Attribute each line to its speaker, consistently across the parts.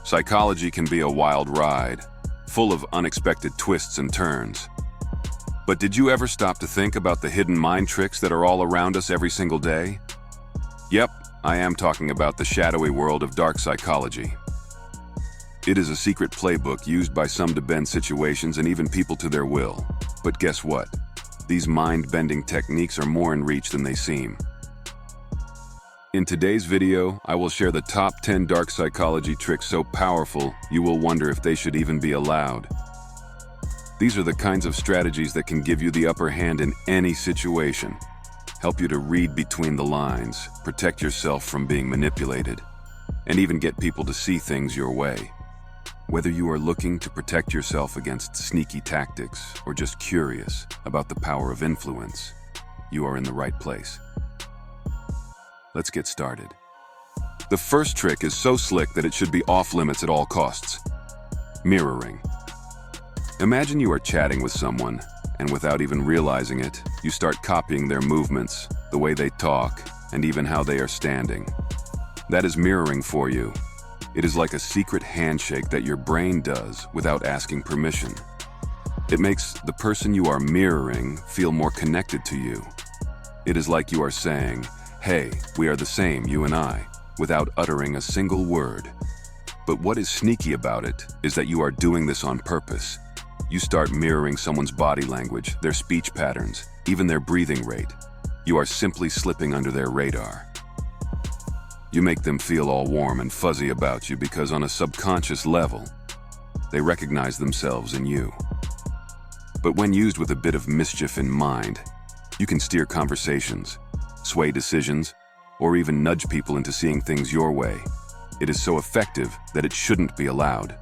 Speaker 1: Psychology can be a wild ride, full of unexpected twists and turns. But did you ever stop to think about the hidden mind tricks that are all around us every single day? Yep, I am talking about the shadowy world of dark psychology. It is a secret playbook used by some to bend situations and even people to their will. But guess what? These mind-bending techniques are more in reach than they seem. In today's video, I will share the top 10 dark psychology tricks so powerful you will wonder if they should even be allowed. These are the kinds of strategies that can give you the upper hand in any situation, help you to read between the lines, protect yourself from being manipulated, and even get people to see things your way. Whether you are looking to protect yourself against sneaky tactics or just curious about the power of influence, you are in the right place. Let's get started. The first trick is so slick that it should be off limits at all costs. Mirroring. Imagine you are chatting with someone, and without even realizing it, you start copying their movements, the way they talk, and even how they are standing. That is mirroring for you. It is like a secret handshake that your brain does without asking permission. It makes the person you are mirroring feel more connected to you. It is like you are saying, "Hey, we are the same, you and I," without uttering a single word. But what is sneaky about it is that you are doing this on purpose. You start mirroring someone's body language, their speech patterns, even their breathing rate. You are simply slipping under their radar. You make them feel all warm and fuzzy about you because on a subconscious level, they recognize themselves in you. But when used with a bit of mischief in mind, you can steer conversations, sway decisions, or even nudge people into seeing things your way. It is so effective that it shouldn't be allowed.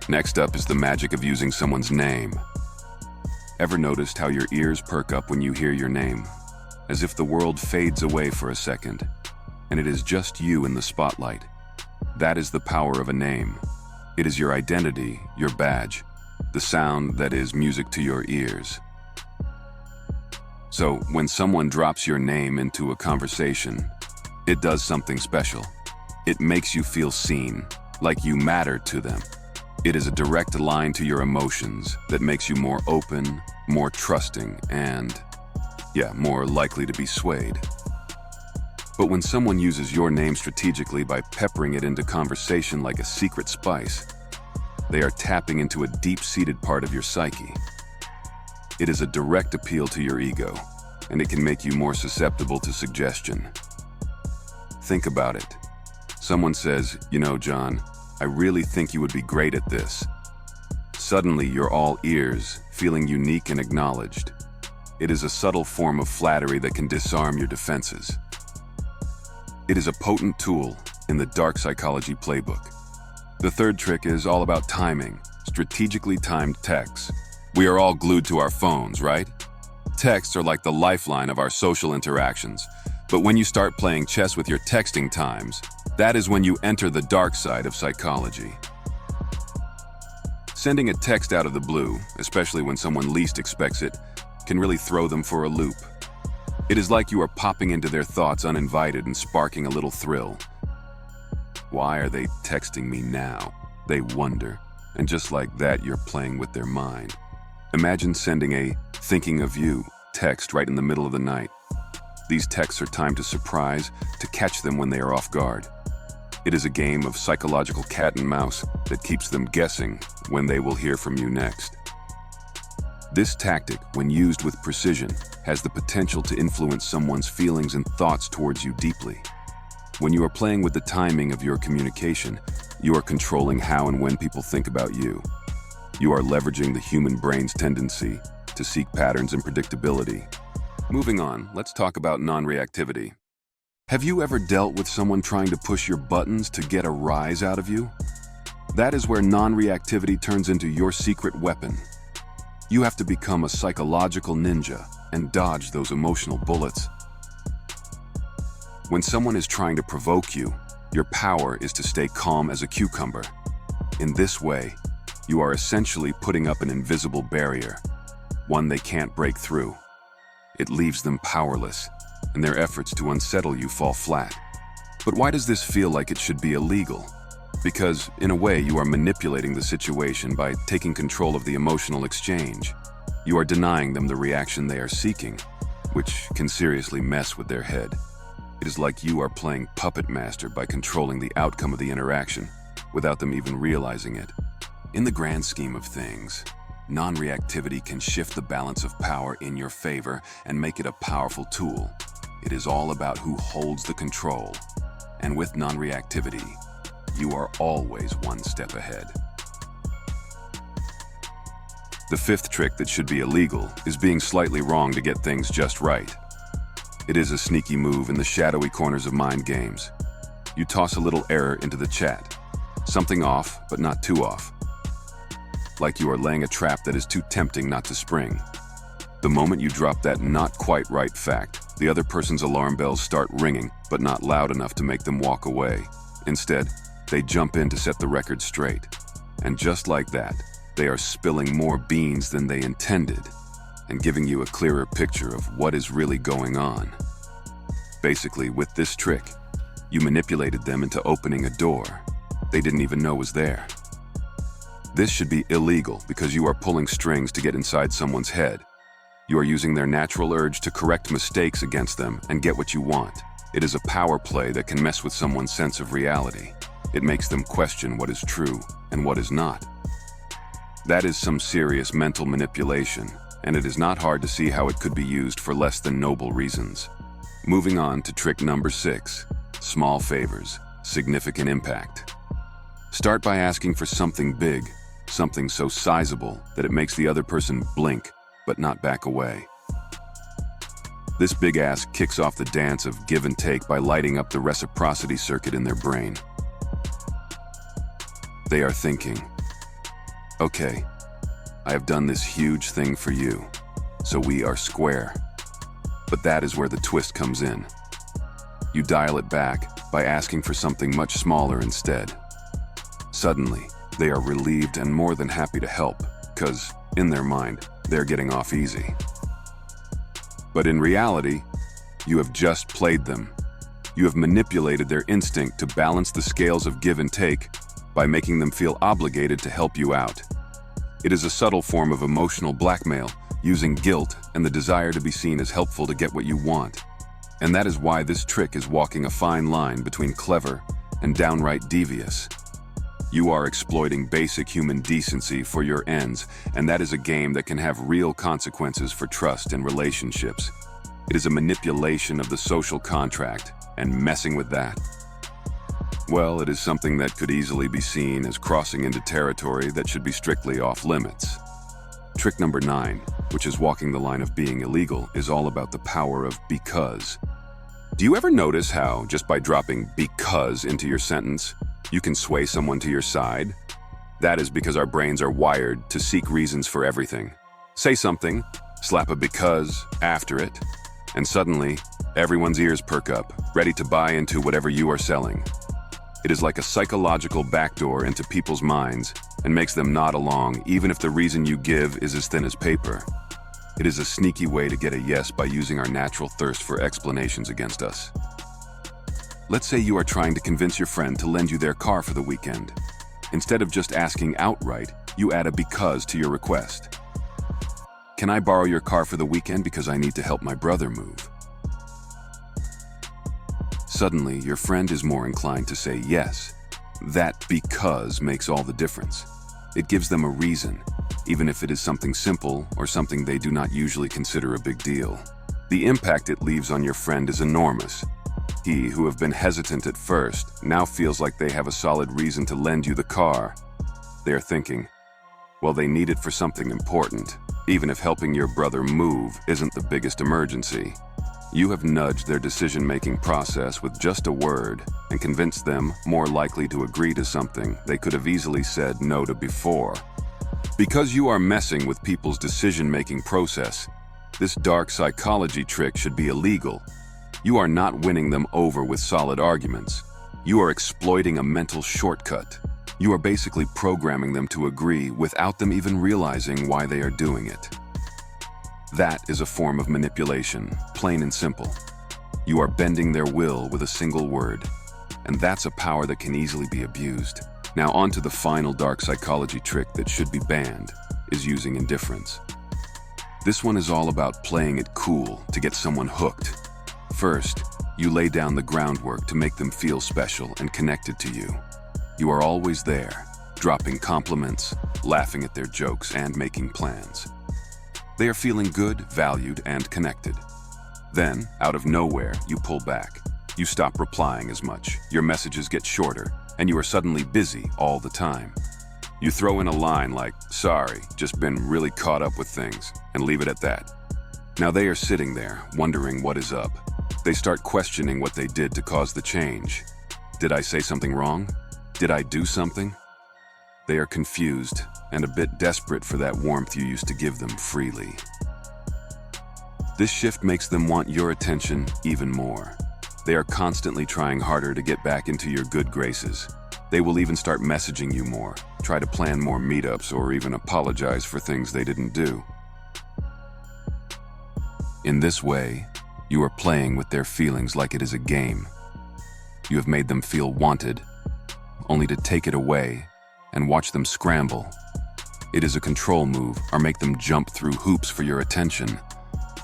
Speaker 1: Next up is the magic of using someone's name. Ever noticed how your ears perk up when you hear your name? As if the world fades away for a second, and it is just you in the spotlight. That is the power of a name. It is your identity, your badge, the sound that is music to your ears. So, when someone drops your name into a conversation, it does something special. It makes you feel seen, like you matter to them. It is a direct line to your emotions that makes you more open, more trusting, and, more likely to be swayed. But when someone uses your name strategically by peppering it into conversation like a secret spice, they are tapping into a deep-seated part of your psyche. It is a direct appeal to your ego, and it can make you more susceptible to suggestion. Think about it. Someone says, "You know, John, I really think you would be great at this." Suddenly, you're all ears, feeling unique and acknowledged. It is a subtle form of flattery that can disarm your defenses. It is a potent tool in the dark psychology playbook. The third trick is all about timing, strategically timed texts. We are all glued to our phones, right? Texts are like the lifeline of our social interactions. But when you start playing chess with your texting times, that is when you enter the dark side of psychology. Sending a text out of the blue, especially when someone least expects it, can really throw them for a loop. It is like you are popping into their thoughts uninvited and sparking a little thrill. Why are they texting me now? They wonder. And just like that, you're playing with their mind. Imagine sending a "thinking of you" text right in the middle of the night. These texts are timed to surprise, to catch them when they are off guard. It is a game of psychological cat and mouse that keeps them guessing when they will hear from you next. This tactic, when used with precision, has the potential to influence someone's feelings and thoughts towards you deeply. When you are playing with the timing of your communication, you are controlling how and when people think about you. You are leveraging the human brain's tendency to seek patterns and predictability. Moving on, let's talk about non-reactivity. Have you ever dealt with someone trying to push your buttons to get a rise out of you? That is where non-reactivity turns into your secret weapon. You have to become a psychological ninja and dodge those emotional bullets. When someone is trying to provoke you, your power is to stay calm as a cucumber. In this way, you are essentially putting up an invisible barrier, one they can't break through. It leaves them powerless, and their efforts to unsettle you fall flat. But why does this feel like it should be illegal? Because, in a way, you are manipulating the situation by taking control of the emotional exchange. You are denying them the reaction they are seeking, which can seriously mess with their head. It is like you are playing puppet master by controlling the outcome of the interaction, without them even realizing it. In the grand scheme of things, non-reactivity can shift the balance of power in your favor and make it a powerful tool. It is all about who holds the control. And with non-reactivity, you are always one step ahead. The fifth trick that should be illegal is being slightly wrong to get things just right. It is a sneaky move in the shadowy corners of mind games. You toss a little error into the chat. Something off, but not too off. Like you are laying a trap that is too tempting not to spring. The moment you drop that not quite right fact, the other person's alarm bells start ringing, but not loud enough to make them walk away. Instead, they jump in to set the record straight. And just like that, they are spilling more beans than they intended and giving you a clearer picture of what is really going on. Basically, with this trick, you manipulated them into opening a door they didn't even know was there. This should be illegal because you are pulling strings to get inside someone's head. You are using their natural urge to correct mistakes against them and get what you want. It is a power play that can mess with someone's sense of reality. It makes them question what is true and what is not. That is some serious mental manipulation, and it is not hard to see how it could be used for less than noble reasons. Moving on to trick number 6, small favors, significant impact. Start by asking for something big, something so sizable that it makes the other person blink, but not back away. This big ask kicks off the dance of give and take by lighting up the reciprocity circuit in their brain. They are thinking, okay, I have done this huge thing for you, so we are square. But that is where the twist comes in. You dial it back by asking for something much smaller instead. Suddenly, they are relieved and more than happy to help, because, in their mind, they're getting off easy. But in reality, you have just played them. You have manipulated their instinct to balance the scales of give and take by making them feel obligated to help you out. It is a subtle form of emotional blackmail, using guilt and the desire to be seen as helpful to get what you want. And that is why this trick is walking a fine line between clever and downright devious. You are exploiting basic human decency for your ends, and that is a game that can have real consequences for trust and relationships. It is a manipulation of the social contract, and messing with that, well, it is something that could easily be seen as crossing into territory that should be strictly off limits. Trick number 9, which is walking the line of being illegal, is all about the power of because. Do you ever notice how, just by dropping because into your sentence, you can sway someone to your side? That is because our brains are wired to seek reasons for everything. Say something, slap a because after it, and suddenly, everyone's ears perk up, ready to buy into whatever you are selling. It is like a psychological backdoor into people's minds and makes them nod along even if the reason you give is as thin as paper. It is a sneaky way to get a yes by using our natural thirst for explanations against us. Let's say you are trying to convince your friend to lend you their car for the weekend. Instead of just asking outright, you add a because to your request. Can I borrow your car for the weekend because I need to help my brother move? Suddenly, your friend is more inclined to say yes. That because makes all the difference. It gives them a reason, even if it is something simple or something they do not usually consider a big deal. The impact it leaves on your friend is enormous. He, who have been hesitant at first, now feels like they have a solid reason to lend you the car. They are thinking, well, they need it for something important, even if helping your brother move isn't the biggest emergency. You have nudged their decision-making process with just a word and convinced them more likely to agree to something they could have easily said no to before. Because you are messing with people's decision-making process, this dark psychology trick should be illegal. You are not winning them over with solid arguments. You are exploiting a mental shortcut. You are basically programming them to agree without them even realizing why they are doing it. That is a form of manipulation, plain and simple. You are bending their will with a single word, and that's a power that can easily be abused. Now on to the final dark psychology trick that should be banned, is using indifference. This one is all about playing it cool to get someone hooked. First, you lay down the groundwork to make them feel special and connected to you. You are always there, dropping compliments, laughing at their jokes, and making plans. They are feeling good, valued, and connected. Then, out of nowhere, you pull back. You stop replying as much, your messages get shorter, and you are suddenly busy all the time. You throw in a line like, "Sorry, just been really caught up with things," and leave it at that. Now they are sitting there, wondering what is up. They start questioning what they did to cause the change. Did I say something wrong? Did I do something? They are confused and a bit desperate for that warmth you used to give them freely. This shift makes them want your attention even more. They are constantly trying harder to get back into your good graces. They will even start messaging you more, try to plan more meetups, or even apologize for things they didn't do. In this way, you are playing with their feelings like it is a game. You have made them feel wanted, only to take it away and watch them scramble. It is a control move, or make them jump through hoops for your attention,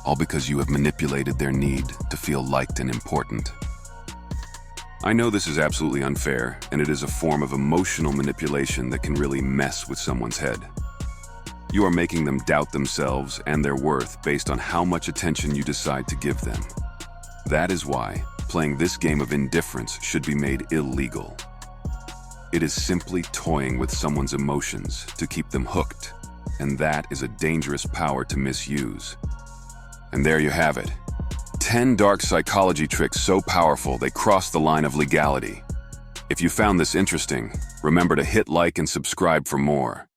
Speaker 1: all because you have manipulated their need to feel liked and important. I know this is absolutely unfair, and it is a form of emotional manipulation that can really mess with someone's head. You are making them doubt themselves and their worth based on how much attention you decide to give them. That is why playing this game of indifference should be made illegal. It is simply toying with someone's emotions to keep them hooked, and that is a dangerous power to misuse. And there you have it. 10 dark psychology tricks so powerful they cross the line of legality. If you found this interesting, remember to hit like and subscribe for more.